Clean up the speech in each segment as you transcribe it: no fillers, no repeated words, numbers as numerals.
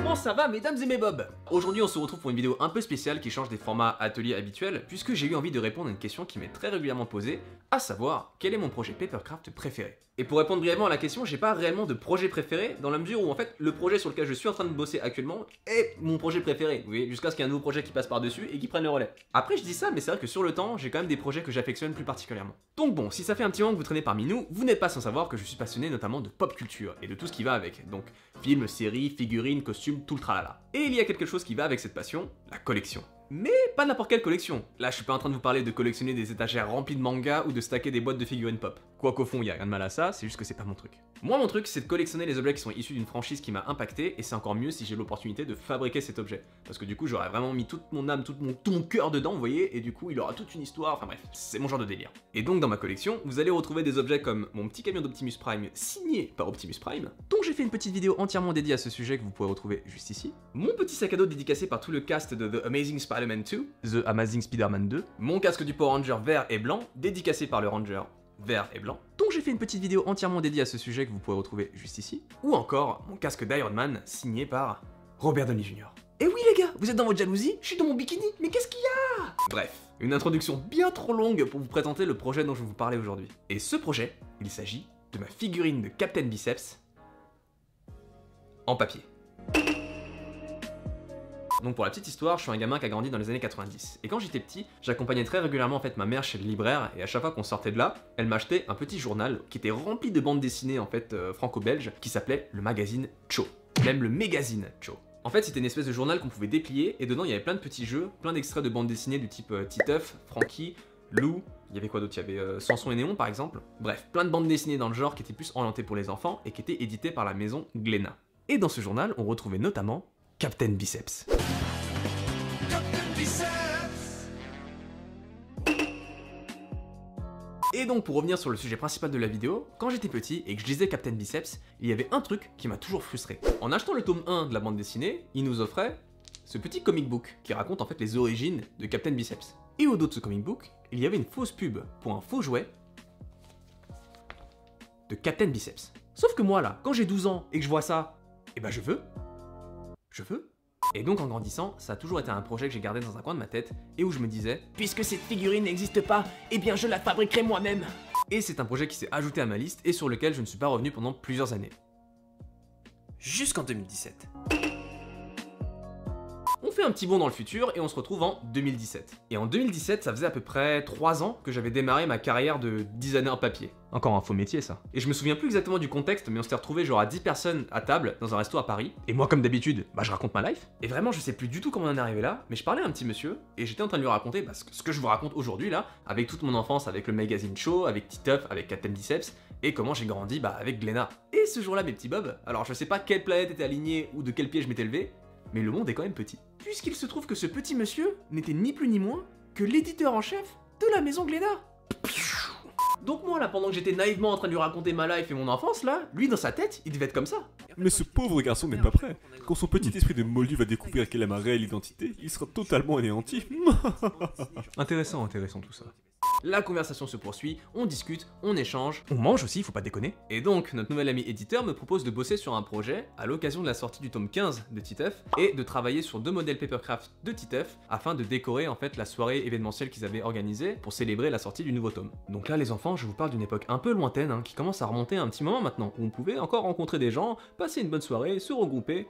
comment ça va mesdames et mes bobs? Aujourd'hui on se retrouve pour une vidéo un peu spéciale qui change des formats ateliers habituels, puisque j'ai eu envie de répondre à une question qui m'est très régulièrement posée, à savoir, quel est mon projet Papercraft préféré? Et pour répondre brièvement à la question, j'ai pas réellement de projet préféré, dans la mesure où en fait, le projet sur lequel je suis en train de bosser actuellement est mon projet préféré, vous voyez, jusqu'à ce qu'il y ait un nouveau projet qui passe par-dessus et qui prenne le relais. Après je dis ça, mais c'est vrai que sur le temps, j'ai quand même des projets que j'affectionne plus particulièrement. Donc bon, si ça fait un petit moment que vous traînez parmi nous, vous n'êtes pas sans savoir que je suis passionné notamment de pop culture, et de tout ce qui va avec, donc films, séries, figurines, costumes, tout le tralala. Et il y a quelque chose qui va avec cette passion, la collection. Mais pas n'importe quelle collection. Là, je suis pas en train de vous parler de collectionner des étagères remplies de mangas ou de stacker des boîtes de figurines pop. Quoi qu'au fond, y a rien de mal à ça, c'est juste que c'est pas mon truc. Moi, mon truc, c'est de collectionner les objets qui sont issus d'une franchise qui m'a impacté, et c'est encore mieux si j'ai l'opportunité de fabriquer cet objet. Parce que du coup, j'aurais vraiment mis toute mon âme, tout mon cœur dedans, vous voyez, et du coup, il aura toute une histoire, enfin bref, c'est mon genre de délire. Et donc, dans ma collection, vous allez retrouver des objets comme mon petit camion d'Optimus Prime signé par Optimus Prime, dont j'ai fait une petite vidéo entièrement dédiée à ce sujet que vous pourrez retrouver juste ici, mon petit sac à dos dédicacé par tout le cast de The Amazing Spider-Man 2, The Amazing Spider-Man 2, mon casque du Power Ranger vert et blanc, dédicacé par le Ranger vert et blanc, dont j'ai fait une petite vidéo entièrement dédiée à ce sujet que vous pourrez retrouver juste ici, ou encore mon casque d'Iron Man signé par Robert Downey Jr. Et oui les gars, vous êtes dans votre jalousie, je suis dans mon bikini, mais qu'est-ce qu'il y a? Bref, une introduction bien trop longue pour vous présenter le projet dont je vais vous parler aujourd'hui. Et ce projet, il s'agit de ma figurine de Captain Biceps en papier. Donc pour la petite histoire, je suis un gamin qui a grandi dans les années 90. Et quand j'étais petit, j'accompagnais très régulièrement en fait ma mère chez le libraire, et à chaque fois qu'on sortait de là, elle m'achetait un petit journal qui était rempli de bandes dessinées en fait franco-belges, qui s'appelait le magazine Cho. Même le magazine Cho. En fait, c'était une espèce de journal qu'on pouvait déplier, et dedans il y avait plein de petits jeux, plein d'extraits de bandes dessinées du type Titeuf, Frankie, Lou, il y avait quoi d'autre? Il y avait Samson et Néon par exemple. Bref, plein de bandes dessinées dans le genre qui étaient plus orientées pour les enfants, et qui étaient éditées par la maison Glénat. Et dans ce journal, on retrouvait notamment Captain Biceps. Et donc pour revenir sur le sujet principal de la vidéo, quand j'étais petit et que je lisais Captain Biceps, il y avait un truc qui m'a toujours frustré. En achetant le tome 1 de la bande dessinée, il nous offrait ce petit comic book qui raconte en fait les origines de Captain Biceps. Et au dos de ce comic book, il y avait une fausse pub pour un faux jouet de Captain Biceps. Sauf que moi là, quand j'ai 12 ans et que je vois ça, eh ben je veux. Et donc en grandissant, ça a toujours été un projet que j'ai gardé dans un coin de ma tête et où je me disais, puisque cette figurine n'existe pas, eh bien je la fabriquerai moi-même. Et c'est un projet qui s'est ajouté à ma liste et sur lequel je ne suis pas revenu pendant plusieurs années. Jusqu'en 2017. On fait un petit bond dans le futur et on se retrouve en 2017. Et en 2017, ça faisait à peu près 3 ans que j'avais démarré ma carrière de designer papier. Encore un faux métier ça. Et je me souviens plus exactement du contexte, mais on s'était retrouvé genre à 10 personnes à table dans un resto à Paris. Et moi comme d'habitude, je raconte ma life. Et vraiment je sais plus du tout comment on en est arrivé là, mais je parlais à un petit monsieur et j'étais en train de lui raconter ce que je vous raconte aujourd'hui là, avec toute mon enfance, avec le magazine Show, avec Titeuf, avec Captain Biceps, et comment j'ai grandi avec Glénat. Et ce jour-là mes petits bobs, alors je sais pas quelle planète était alignée ou de quel pied je m'étais levé, mais le monde est quand même petit. Puisqu'il se trouve que ce petit monsieur n'était ni plus ni moins que l'éditeur en chef de la maison Glénat. Donc moi là, pendant que j'étais naïvement en train de lui raconter ma life et mon enfance là, lui dans sa tête, il devait être comme ça. Mais ce pauvre garçon n'est pas prêt. Quand son petit esprit de moldu va découvrir quelle est ma réelle identité, il sera totalement anéanti. Intéressant tout ça. La conversation se poursuit, on discute, on échange, on mange aussi, faut pas déconner. Et donc, notre nouvel ami éditeur me propose de bosser sur un projet à l'occasion de la sortie du tome 15 de Titeuf et de travailler sur 2 modèles Papercraft de Titeuf afin de décorer en fait la soirée événementielle qu'ils avaient organisée pour célébrer la sortie du nouveau tome. Donc là les enfants, je vous parle d'une époque un peu lointaine qui commence à remonter un petit moment maintenant, où on pouvait encore rencontrer des gens, passer une bonne soirée, se regrouper.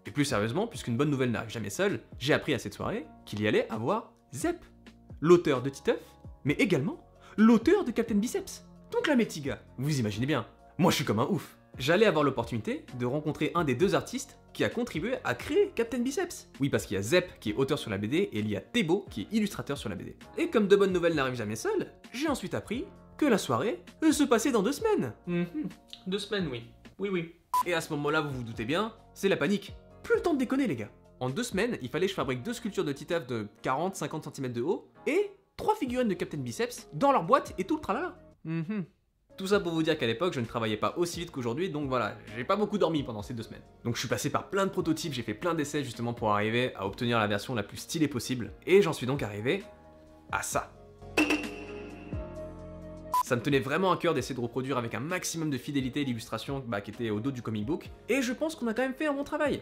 Et plus sérieusement, puisqu'une bonne nouvelle n'arrive jamais seule, j'ai appris à cette soirée qu'il y allait avoir Zep, l'auteur de Titeuf, mais également l'auteur de Captain Biceps. Donc là mes petits gars, vous imaginez bien, moi je suis comme un ouf. J'allais avoir l'opportunité de rencontrer un des 2 artistes qui a contribué à créer Captain Biceps. Oui, parce qu'il y a Zep qui est auteur sur la BD et il y a Thébo qui est illustrateur sur la BD. Et comme de bonnes nouvelles n'arrivent jamais seules, j'ai ensuite appris que la soirée se passait dans 2 semaines. 2 semaines, oui. Oui. Et à ce moment-là, vous vous doutez bien, c'est la panique. Plus le temps de déconner les gars. En 2 semaines, il fallait que je fabrique 2 sculptures de Titeuf de 40-50 cm de haut et 3 figurines de Captain Biceps dans leur boîte et tout le tralala. Tout ça pour vous dire qu'à l'époque, je ne travaillais pas aussi vite qu'aujourd'hui, donc voilà, j'ai pas beaucoup dormi pendant ces 2 semaines. Donc je suis passé par plein de prototypes, j'ai fait plein d'essais justement pour arriver à obtenir la version la plus stylée possible, et j'en suis donc arrivé à ça. Ça me tenait vraiment à cœur d'essayer de reproduire avec un maximum de fidélité l'illustration qui était au dos du comic book, et je pense qu'on a quand même fait un bon travail.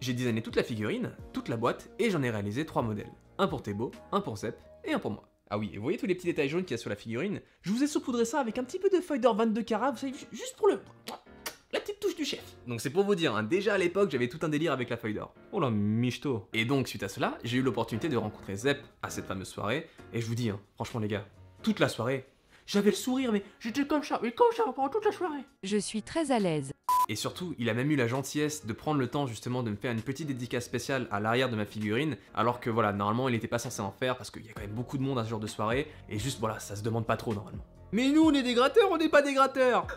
j'ai designé toute la figurine, toute la boîte, et j'en ai réalisé 3 modèles. Un pour Thébo, un pour Zep, et un pour moi. Ah oui, et vous voyez tous les petits détails jaunes qu'il y a sur la figurine? Je vous ai saupoudré ça avec un petit peu de feuille d'or 22 carats, vous savez, juste pour la petite touche du chef. Donc c'est pour vous dire, hein, déjà à l'époque, j'avais tout un délire avec la feuille d'or. Oh la michto. Et donc, suite à cela, j'ai eu l'opportunité de rencontrer Zep à cette fameuse soirée, et je vous dis, hein, franchement les gars, toute la soirée, j'avais le sourire, mais j'étais comme ça pendant toute la soirée. Je suis très à l'aise. Et surtout, il a même eu la gentillesse de prendre le temps justement de me faire une petite dédicace spéciale à l'arrière de ma figurine, alors que voilà, normalement il était pas censé en faire parce qu'il y a quand même beaucoup de monde à ce genre de soirée, et juste voilà, ça se demande pas trop normalement. Mais nous on est des gratteurs, on n'est pas des gratteurs.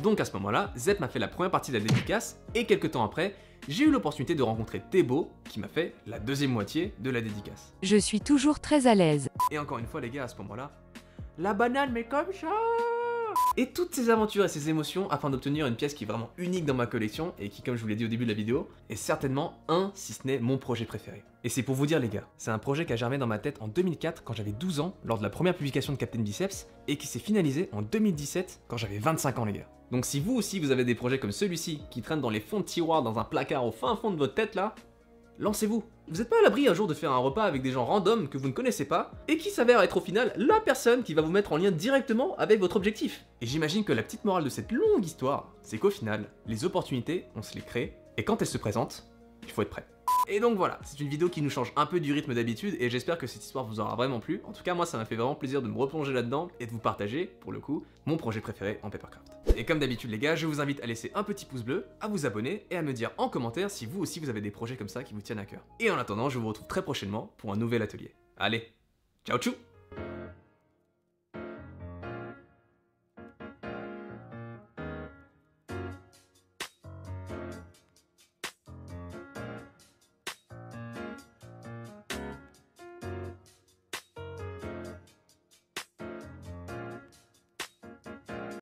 Donc à ce moment-là, Zep m'a fait la première partie de la dédicace, et quelques temps après, j'ai eu l'opportunité de rencontrer Thébo, qui m'a fait la deuxième moitié de la dédicace. Je suis toujours très à l'aise. Et encore une fois les gars, à ce moment-là, la banane mais comme ça. Et toutes ces aventures et ces émotions afin d'obtenir une pièce qui est vraiment unique dans ma collection et qui, comme je vous l'ai dit au début de la vidéo, est certainement si ce n'est mon projet préféré. Et c'est pour vous dire les gars, c'est un projet qui a germé dans ma tête en 2004 quand j'avais 12 ans lors de la première publication de Captain Biceps et qui s'est finalisé en 2017 quand j'avais 25 ans les gars. Donc si vous aussi vous avez des projets comme celui-ci qui traînent dans les fonds de tiroir dans un placard au fin fond de votre tête là, lancez-vous. Vous n'êtes pas à l'abri un jour de faire un repas avec des gens random que vous ne connaissez pas et qui s'avère être au final la personne qui va vous mettre en lien directement avec votre objectif. Et j'imagine que la petite morale de cette longue histoire, c'est qu'au final, les opportunités, on se les crée et quand elles se présentent, il faut être prêt. Et donc voilà, c'est une vidéo qui nous change un peu du rythme d'habitude et j'espère que cette histoire vous aura vraiment plu. En tout cas, moi ça m'a fait vraiment plaisir de me replonger là-dedans et de vous partager, pour le coup, mon projet préféré en Papercraft. Et comme d'habitude les gars, je vous invite à laisser un petit pouce bleu, à vous abonner et à me dire en commentaire si vous aussi vous avez des projets comme ça qui vous tiennent à cœur. Et en attendant, je vous retrouve très prochainement pour un nouvel atelier. Allez, ciao tchou!